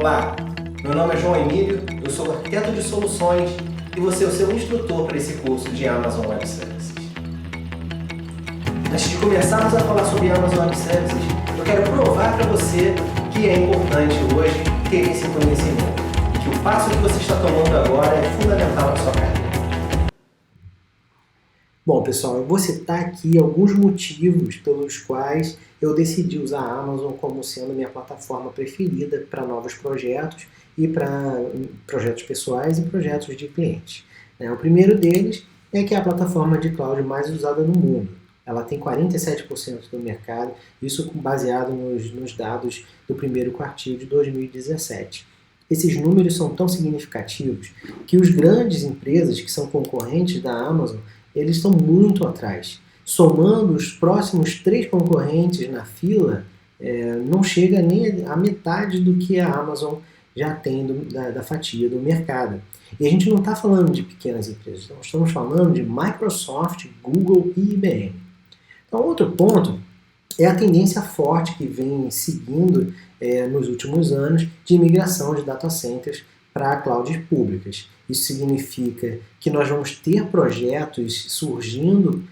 Olá, meu nome é João Emílio, eu sou arquiteto de soluções e vou ser o seu instrutor para esse curso de Amazon Web Services. Antes de começarmos a falar sobre Amazon Web Services, eu quero provar para você que é importante hoje ter esse conhecimento e que o passo que você está tomando agora é fundamental na sua carreira. Bom, pessoal, eu vou citar aqui alguns motivos pelos quais eu decidi usar a Amazon como sendo a minha plataforma preferida para novos projetos e para projetos pessoais e projetos de clientes. O primeiro deles é que é a plataforma de cloud mais usada no mundo. Ela tem 47% do mercado, isso baseado nos dados do primeiro quartil de 2017. Esses números são tão significativos que os grandes empresas que são concorrentes da Amazon, eles estão muito atrás. Somando os próximos 3 concorrentes na fila, não chega nem a metade do que a Amazon já tem da fatia do mercado. E a gente não está falando de pequenas empresas, nós estamos falando de Microsoft, Google e IBM. Então, outro ponto é a tendência forte que vem seguindo nos últimos anos de migração de data centers para clouds públicas. Isso significa que nós vamos ter projetos surgindo,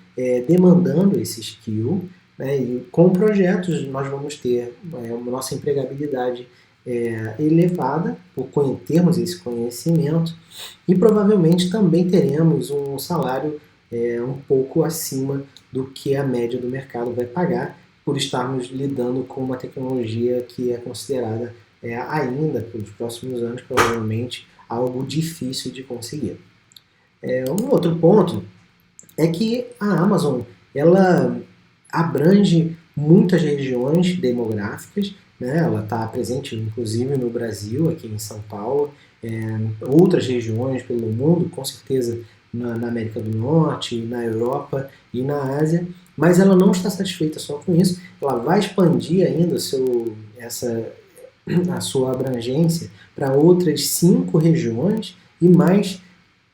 demandando esse skill, né? E com projetos nós vamos ter a nossa empregabilidade elevada por termos esse conhecimento e provavelmente também teremos um salário um pouco acima do que a média do mercado vai pagar por estarmos lidando com uma tecnologia que é considerada ainda pelos próximos anos provavelmente algo difícil de conseguir. Um outro ponto é que a Amazon ela abrange muitas regiões demográficas, né? Ela está presente inclusive no Brasil, aqui em São Paulo, outras regiões pelo mundo, com certeza na América do Norte, na Europa e na Ásia, mas ela não está satisfeita só com isso, ela vai expandir ainda a sua abrangência para outras 5 regiões e mais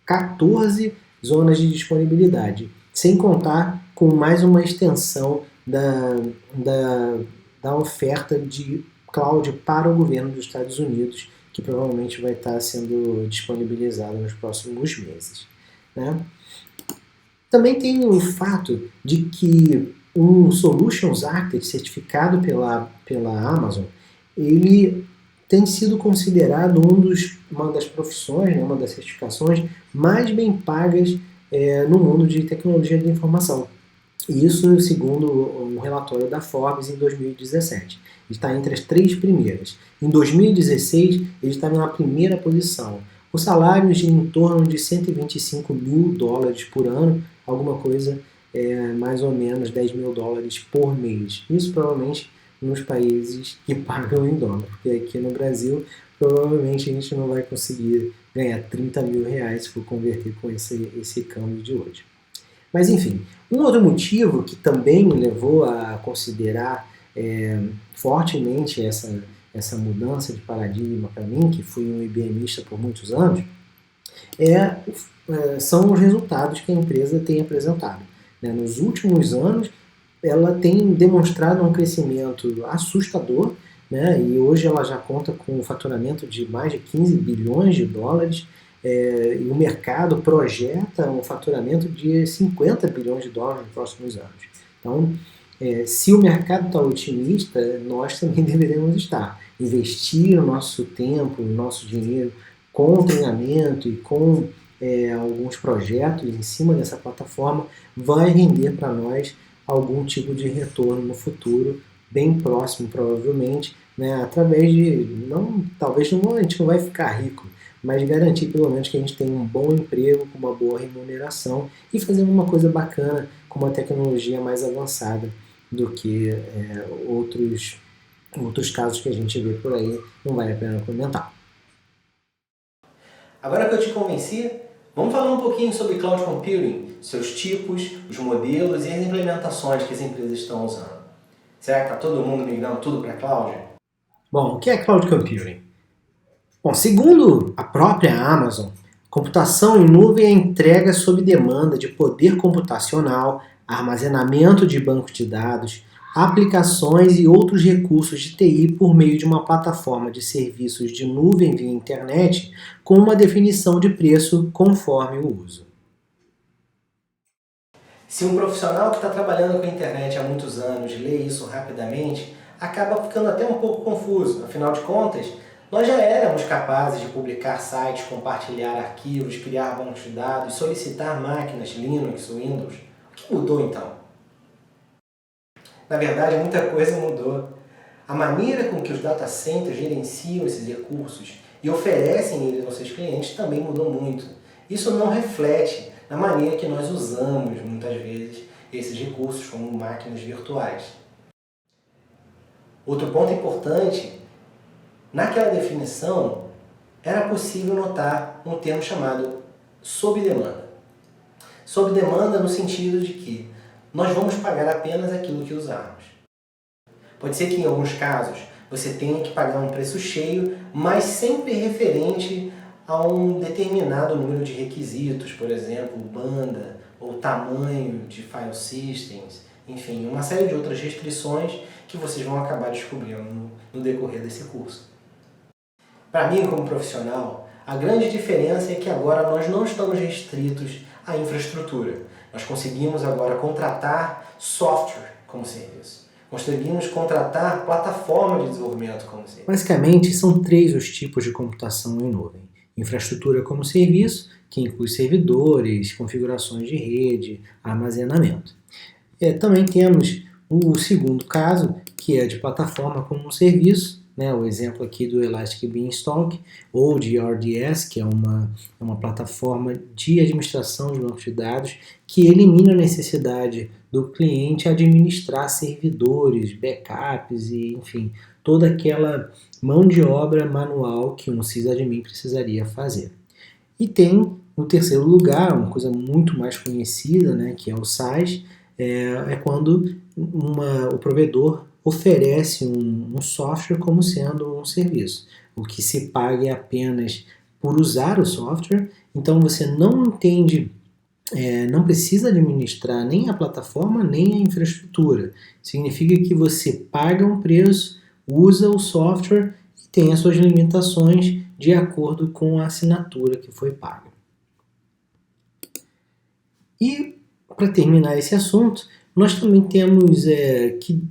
14 zonas de disponibilidade, sem contar com mais uma extensão da oferta de cloud para o governo dos Estados Unidos, que provavelmente vai estar sendo disponibilizada nos próximos meses, né? Também tem o fato de que um Solutions Architect certificado pela Amazon, ele tem sido considerado uma das profissões, uma das certificações mais bem pagas no mundo de tecnologia de informação. Isso segundo um relatório da Forbes em 2017. Ele está entre as 3 primeiras. Em 2016, ele estava na primeira posição. O salário de em torno de $125 mil por ano, alguma coisa mais ou menos $10 mil por mês. Isso provavelmente nos países que pagam em dólar, porque aqui no Brasil provavelmente a gente não vai conseguir ganhar R$30 mil se for converter com esse câmbio de hoje. Mas enfim, um outro motivo que também me levou a considerar fortemente essa mudança de paradigma para mim, que fui um IBMista por muitos anos, são os resultados que a empresa tem apresentado. Nos últimos anos, ela tem demonstrado um crescimento assustador, né? E hoje ela já conta com um faturamento de mais de $15 bilhões, e o mercado projeta um faturamento de $50 bilhões nos próximos anos. Então, se o mercado está otimista, nós também deveremos estar. Investir o nosso tempo, o nosso dinheiro com treinamento e com alguns projetos em cima dessa plataforma vai render para nós algum tipo de retorno no futuro, bem próximo provavelmente, né, através de, talvez a gente não vai ficar rico, mas garantir pelo menos que a gente tenha um bom emprego, com uma boa remuneração e fazendo uma coisa bacana com uma tecnologia mais avançada do que outros casos que a gente vê por aí, não vale a pena comentar. Agora que eu te convenci, vamos falar um pouquinho sobre Cloud Computing, seus tipos, os modelos e as implementações que as empresas estão usando. Será que está todo mundo migrando tudo para a Cloud? Bom, o que é Cloud Computing? Bom, segundo a própria Amazon, computação em nuvem é entrega sob demanda de poder computacional, armazenamento de banco de dados, aplicações e outros recursos de TI por meio de uma plataforma de serviços de nuvem via internet com uma definição de preço conforme o uso. Se um profissional que está trabalhando com a internet há muitos anos lê isso rapidamente, acaba ficando até um pouco confuso. Afinal de contas, nós já éramos capazes de publicar sites, compartilhar arquivos, criar bancos de dados, solicitar máquinas Linux, Windows. O que mudou então? Na verdade, muita coisa mudou. A maneira com que os data centers gerenciam esses recursos e oferecem eles aos seus clientes também mudou muito. Isso não reflete na maneira que nós usamos, muitas vezes, esses recursos como máquinas virtuais. Outro ponto importante, naquela definição, era possível notar um termo chamado sob demanda. Sob demanda no sentido de que nós vamos pagar apenas aquilo que usarmos. Pode ser que em alguns casos você tenha que pagar um preço cheio, mas sempre referente a um determinado número de requisitos, por exemplo, banda ou tamanho de file systems, enfim, uma série de outras restrições que vocês vão acabar descobrindo no decorrer desse curso. Para mim, como profissional, a grande diferença é que agora nós não estamos restritos à infraestrutura. Nós conseguimos agora contratar software como serviço. Conseguimos contratar plataforma de desenvolvimento como serviço. Basicamente, são 3 os tipos de computação em nuvem. Infraestrutura como serviço, que inclui servidores, configurações de rede, armazenamento. Também temos o segundo caso, que é de plataforma como um serviço, né? O exemplo aqui do Elastic Beanstalk, ou de RDS, que é uma plataforma de administração de bancos de dados, que elimina a necessidade do cliente administrar servidores, backups e, enfim, toda aquela mão de obra manual que um sysadmin precisaria fazer. E tem, no terceiro lugar, uma coisa muito mais conhecida, né, que é o SaaS, é quando o provedor oferece um software como sendo um serviço. O que se paga é apenas por usar o software, então você não entende, não precisa administrar nem a plataforma nem a infraestrutura. Significa que você paga um preço, usa o software e tem as suas limitações de acordo com a assinatura que foi paga. E, para terminar esse assunto, nós também temos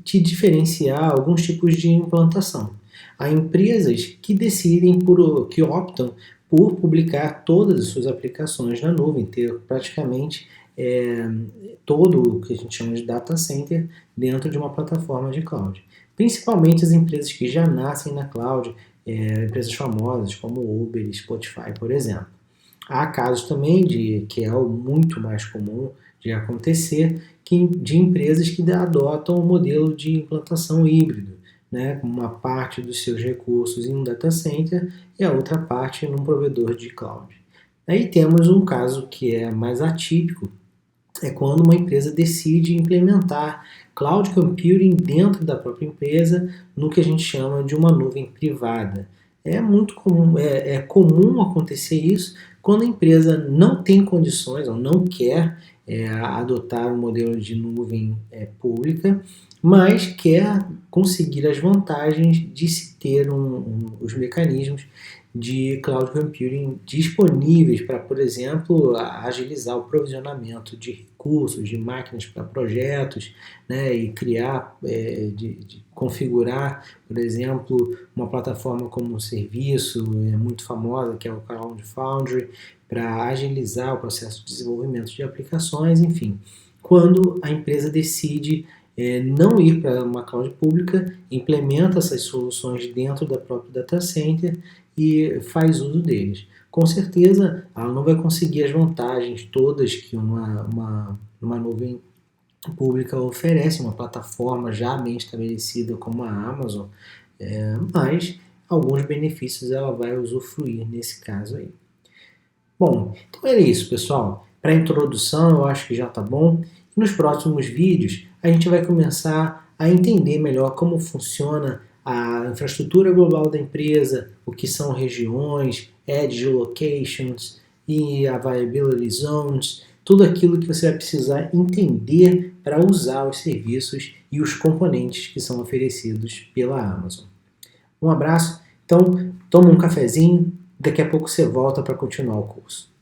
que diferenciar alguns tipos de implantação. Há empresas que decidem, que optam por publicar todas as suas aplicações na nuvem, ter praticamente todo o que a gente chama de data center dentro de uma plataforma de cloud. Principalmente as empresas que já nascem na cloud, empresas famosas como Uber e Spotify, por exemplo. Há casos também, que é o muito mais comum de acontecer, de empresas que adotam o modelo de implantação híbrido, né, com uma parte dos seus recursos em um data center e a outra parte num provedor de cloud. Aí temos um caso que é mais atípico, é quando uma empresa decide implementar cloud computing dentro da própria empresa, no que a gente chama de uma nuvem privada. É muito comum, é comum acontecer isso quando a empresa não tem condições ou não quer adotar um modelo de nuvem pública, mas quer conseguir as vantagens de se ter os mecanismos de cloud computing disponíveis para, por exemplo, agilizar o provisionamento de recursos, de máquinas para projetos, né, e criar, de configurar, por exemplo, uma plataforma como um serviço muito famosa, que é o Cloud Foundry, para agilizar o processo de desenvolvimento de aplicações, enfim. Quando a empresa decide não ir para uma cloud pública, implementa essas soluções dentro da própria data center e faz uso deles. Com certeza, ela não vai conseguir as vantagens todas que uma nuvem pública oferece, uma plataforma já bem estabelecida como a Amazon, mas alguns benefícios ela vai usufruir nesse caso aí. Bom, então era isso, pessoal. Para a introdução, eu acho que já está bom. E nos próximos vídeos, a gente vai começar a entender melhor como funciona a infraestrutura global da empresa, o que são regiões, edge locations e availability zones, tudo aquilo que você vai precisar entender para usar os serviços e os componentes que são oferecidos pela Amazon. Um abraço, então toma um cafezinho, daqui a pouco você volta para continuar o curso.